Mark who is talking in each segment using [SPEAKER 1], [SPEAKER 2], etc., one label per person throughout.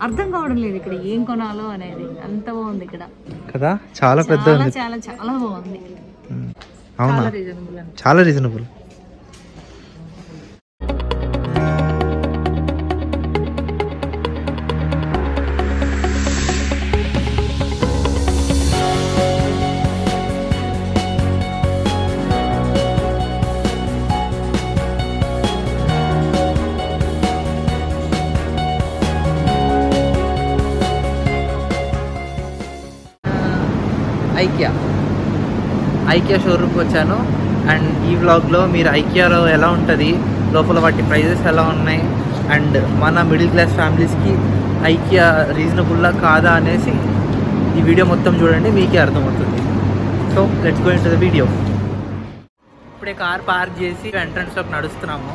[SPEAKER 1] అర్థం కావడం లేదు ఇక్కడ ఏం కొనాలో అనేది. అంత బాగుంది ఇక్కడ
[SPEAKER 2] కదా, చాలా పెద్ద
[SPEAKER 1] చాలా చాలా చాలా బాగుంది.
[SPEAKER 2] అవునా,
[SPEAKER 1] చాలా రీజనబుల్ అండి.
[SPEAKER 2] చాలా రీజనబుల్. ఐకియా షోరూమ్కి వచ్చాను. అండ్ ఈ వ్లాగ్లో మీరు ఐకియాలో ఎలా ఉంటుంది, లోపల వాటి ప్రైజెస్ ఎలా ఉన్నాయి, అండ్ మన మిడిల్ క్లాస్ ఫ్యామిలీస్కి ఐకియా రీజనబుల్లా కాదా అనేసి ఈ వీడియో మొత్తం చూడండి, మీకే అర్థమవుతుంది. So let's go into the video. ఇప్పుడే కార్ పార్క్ చేసి ఎంట్రన్స్లోకి నడుస్తున్నాము.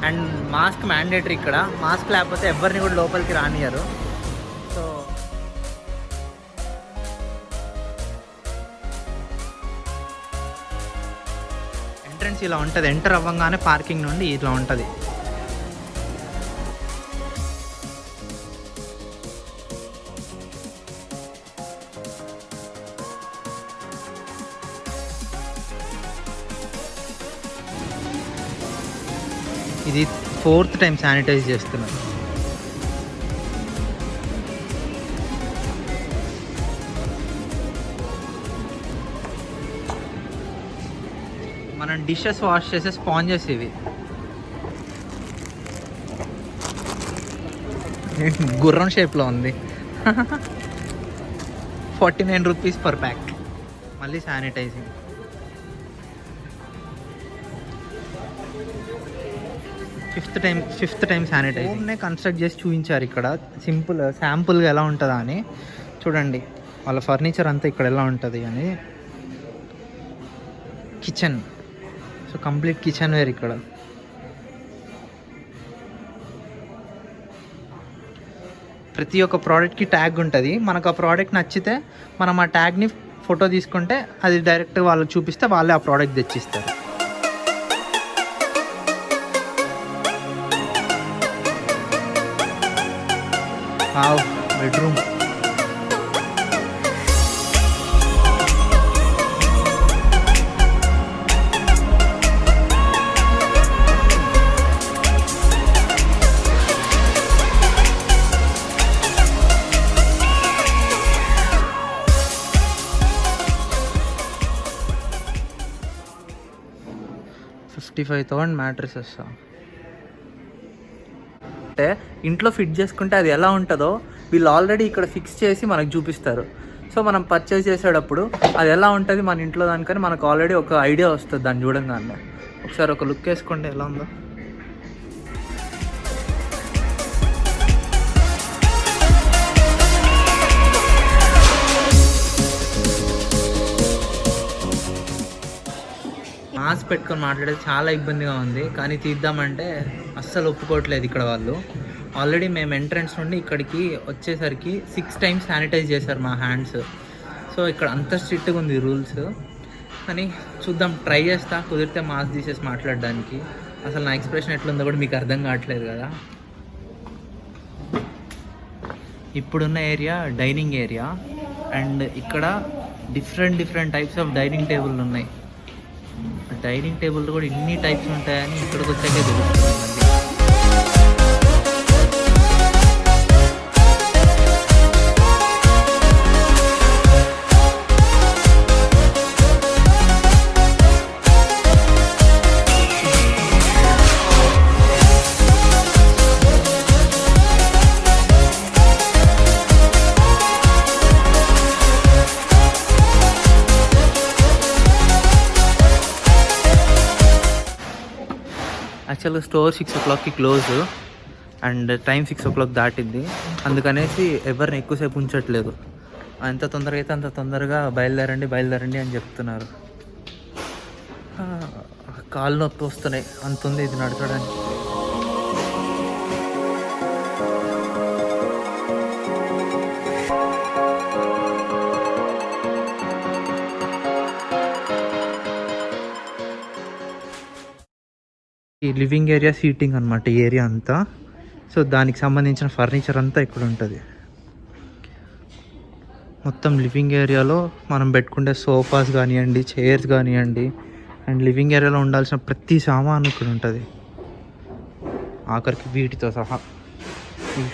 [SPEAKER 2] అండ్ మాస్క్ మ్యాండేటరీ ఇక్కడ. మాస్క్ లేకపోతే ఎవరిని కూడా లోపలికి రానియరు. సో ఎంట్రన్స్ ఇలా ఉంటుంది. ఎంటర్ అవ్వగానే పార్కింగ్ నుండి ఇట్లా ఉంటుంది. ఇది 4th టైం శానిటైజ్ చేస్తున్నారు. మనం డిషెస్ వాష్ చేసే స్పాంజెస్ ఇవి. గుర్రం షేప్లో ఉంది. 49 రూపీస్ పర్ ప్యాక్. మళ్ళీ శానిటైజింగ్. ఫిఫ్త్ టైం శానిటైజింగ్నే కన్స్ట్రక్ట్ చేసి చూపించారు ఇక్కడ. శాంపుల్గా ఎలా ఉంటుందా అని చూడండి. వాళ్ళ ఫర్నిచర్ అంతా ఇక్కడ ఎలా ఉంటుంది అని. Kitchen, so complete kitchenware ఇక్కడ. ప్రతి ఒక్క ప్రోడక్ట్కి ట్యాగ్ ఉంటుంది. మనకు ఆ ప్రోడక్ట్ నచ్చితే మనం ఆ ట్యాగ్ని ఫోటో తీసుకుంటే అది డైరెక్ట్ వాళ్ళకి చూపిస్తే వాళ్ళే ఆ ప్రోడక్ట్ తెచ్చిస్తారు. బెడ్రూమ్. $55,000 మ్యాట్రెసెస్. అంటే ఇంట్లో ఫిట్ చేసుకుంటే అది ఎలా ఉంటుందో వీళ్ళు ఆల్రెడీ ఇక్కడ ఫిక్స్ చేసి మనకు చూపిస్తారు. సో మనం పర్చేస్ చేసేటప్పుడు అది ఎలా ఉంటుంది మన ఇంట్లో దానికని మనకు ఆల్రెడీ ఒక ఐడియా వస్తుంది దాన్ని చూడంగానే. ఒకసారి ఒక లుక్ వేసుకోండి ఎలా ఉందో. మాస్క్ పెట్టుకొని మాట్లాడేది చాలా ఇబ్బందిగా ఉంది, కానీ తీద్దామంటే అస్సలు ఒప్పుకోవట్లేదు ఇక్కడ వాళ్ళు. ఆల్రెడీ మేము ఎంట్రన్స్ నుండి ఇక్కడికి వచ్చేసరికి 6 టైమ్స్ శానిటైజ్ చేశారు మా హ్యాండ్స్. సో ఇక్కడ అంత స్ట్రిక్ట్గా ఉంది రూల్స్. కానీ చూద్దాం, ట్రై చేస్తా. కుదిరితే మాస్క్ తీసేసి మాట్లాడడానికి. అసలు నా ఎక్స్ప్రెషన్ ఎట్లుందో కూడా మీకు అర్థం కావట్లేదు కదా. ఇప్పుడున్న ఏరియా డైనింగ్ ఏరియా. అండ్ ఇక్కడ different types of dining table ఉన్నాయి. డైనింగ్ టేబుల్ కూడా ఇన్ని టైప్స్ ఉంటాయని ఇక్కడికి వచ్చాకే తెలుస్తుంది. యాక్చువల్గా స్టోర్ 6 o'clockకి క్లోజ్. అండ్ టైం 6 o'clock దాటింది. అందుకనేసి ఎవరిని ఎక్కువసేపు ఉంచట్లేదు. ఎంత తొందరగా అయితే అంత తొందరగా బయలుదేరండి అని చెప్తున్నారు. కాళ్ళు నొప్పి వస్తున్నాయి, అంత ఉంది ఇది నడచడానికి. ఈ లివింగ్ ఏరియా, సీటింగ్ అనమాట ఈ ఏరియా అంతా. సో దానికి సంబంధించిన ఫర్నిచర్ అంతా ఇక్కడ ఉంటుంది. మొత్తం లివింగ్ ఏరియాలో మనం పెట్టుకుంటే సోఫాస్ కానివ్వండి, చైర్స్ కానివ్వండి, అండ్ లివింగ్ ఏరియాలో ఉండాల్సిన ప్రతి సామాను ఇక్కడ ఉంటుంది, ఆఖరికి వీటితో సహా. ఇవి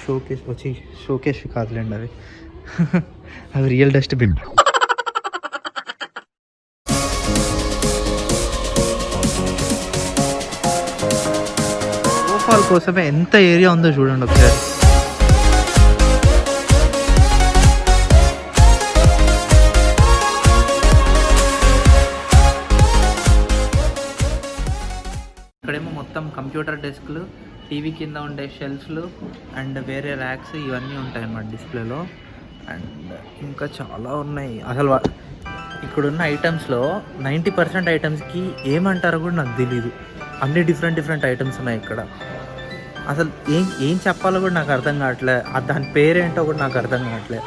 [SPEAKER 2] షోకేస్ కాదులేండి, అవి అవి రియల్ డస్ట్బిన్. సోఫాల కోసమే ఎంత ఏరియా ఉందో చూడండి ఒకసారి. ఇక్కడేమో మొత్తం కంప్యూటర్ డెస్క్లు, టీవీ కింద ఉండే షెల్ఫ్లు అండ్ వేరే ర్యాక్స్ ఇవన్నీ ఉంటాయి అన్నమాట డిస్ప్లేలో. అండ్ ఇంకా చాలా ఉన్నాయి. అసలు ఇక్కడున్న ఐటమ్స్లో 90% ఐటమ్స్కి ఏమంటారో కూడా నాకు తెలీదు. అన్ని డిఫరెంట్ ఐటమ్స్ ఉన్నాయి ఇక్కడ. అసలు ఏం చెప్పాలో కూడా నాకు అర్థం కావట్లే, దాని పేరేంటో కూడా నాకు అర్థం కావట్లే.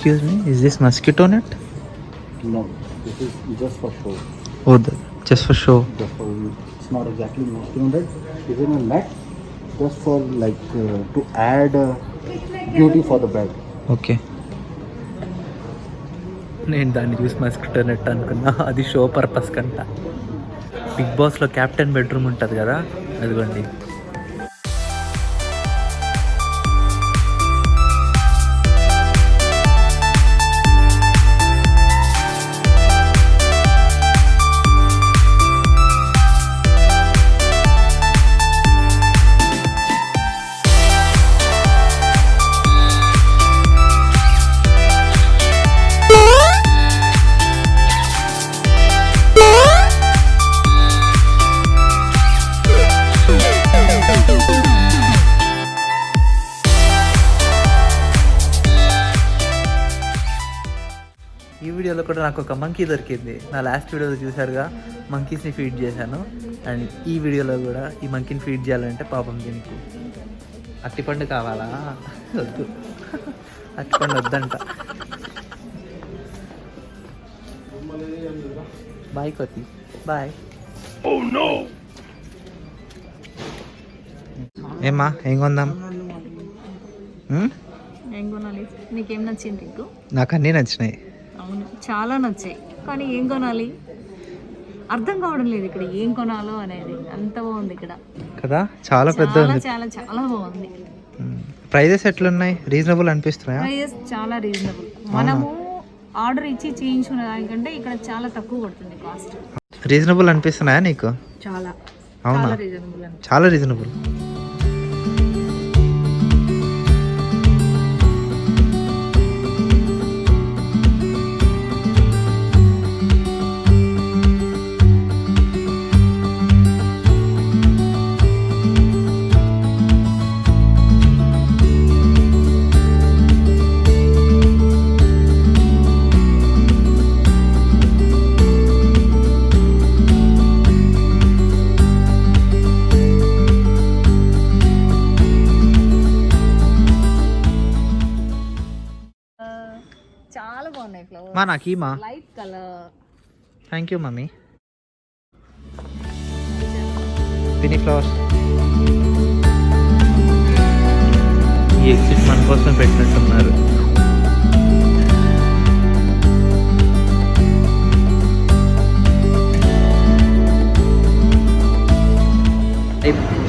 [SPEAKER 2] Excuse me, is this mosquito net?
[SPEAKER 3] No, this is just for show.
[SPEAKER 2] Oh, just for show.
[SPEAKER 3] Just for, it's not exactly mosquito net. It's in a net just for like to add beauty for the bed.
[SPEAKER 2] Okay. నేను దాన్ని చూసి mosquito net అనుకున్నా, అది show purpose కంట. Big బాస్లో captain bedroom ఉంటుంది కదా, అదిగోండి. ఈ వీడియోలో కూడా నాకు ఒక మంకీ దొరికింది. నా లాస్ట్ వీడియోలో చూసారుగా, మంకీస్ని ఫీడ్ చేశాను. అండ్ ఈ వీడియోలో కూడా ఈ మంకీని ఫీడ్ చేయాలంటే పాపం దీనికి అట్టిపండు కావాలా? వద్దు, అట్టిపండు వద్దంట. బాయ్ కోతి, బాయ్. ఏమ్మా, ఏం కొందాం?
[SPEAKER 1] ఏం కొనాలి? నీకేం నచ్చింది?
[SPEAKER 2] నాకు అన్నీ నచ్చినాయి.
[SPEAKER 1] అవును, చాలా నచ్చాయి, కానీ ఏం కొనాలి అర్థం కావడం లేదు ఇక్కడ, ఏం కొనాలో అనేది. అంత బాగుంది ఇక్కడ
[SPEAKER 2] కదా, చాలా పెద్ద ఉంది.
[SPEAKER 1] చాలా చాలా బాగుంది.
[SPEAKER 2] ప్రైజెస్ ఎట్లున్నాయి? రీజనబుల్ అనిపిస్తున్నాయా?
[SPEAKER 1] ప్రైజెస్ చాలా రీజనబుల్. మనము ఆర్డర్ ఇచ్చి చేయించుకునే దానికంటే ఇక్కడ చాలా తక్కువ పడుతుంది కాస్ట్.
[SPEAKER 2] రీజనబుల్ అనిపిస్తున్నాయా నీకు?
[SPEAKER 1] చాలా.
[SPEAKER 2] అవునా? చాలా రీజనబుల్.
[SPEAKER 1] చాలా బాగున్నాయి ఫ్లవర్స్.
[SPEAKER 2] మా నాకు మా
[SPEAKER 1] light colour.
[SPEAKER 2] Thank you mummy. Piney flowers. ఈ ఎగ్జిట్ మన కోసం పెట్టినట్టున్నారు.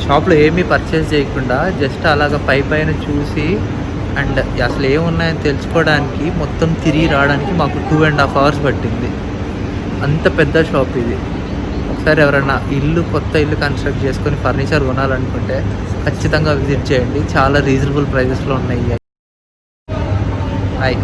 [SPEAKER 2] షాప్లో ఏమీ పర్చేస్ చేయకుండా జస్ట్ అలాగ పైన చూసి అండ్ అసలు ఏమున్నాయని తెలుసుకోవడానికి మొత్తం తిరిగి రావడానికి మాకు 2.5 hours పట్టింది. అంత పెద్ద షాప్ ఇది. ఒకసారి ఎవరైనా కొత్త ఇల్లు కన్స్ట్రక్ట్ చేసుకొని ఫర్నిచర్ కొనాలనుకుంటే ఖచ్చితంగా విజిట్ చేయండి. చాలా రీజనబుల్ ప్రైజెస్లో ఉన్నాయి. హాయ్.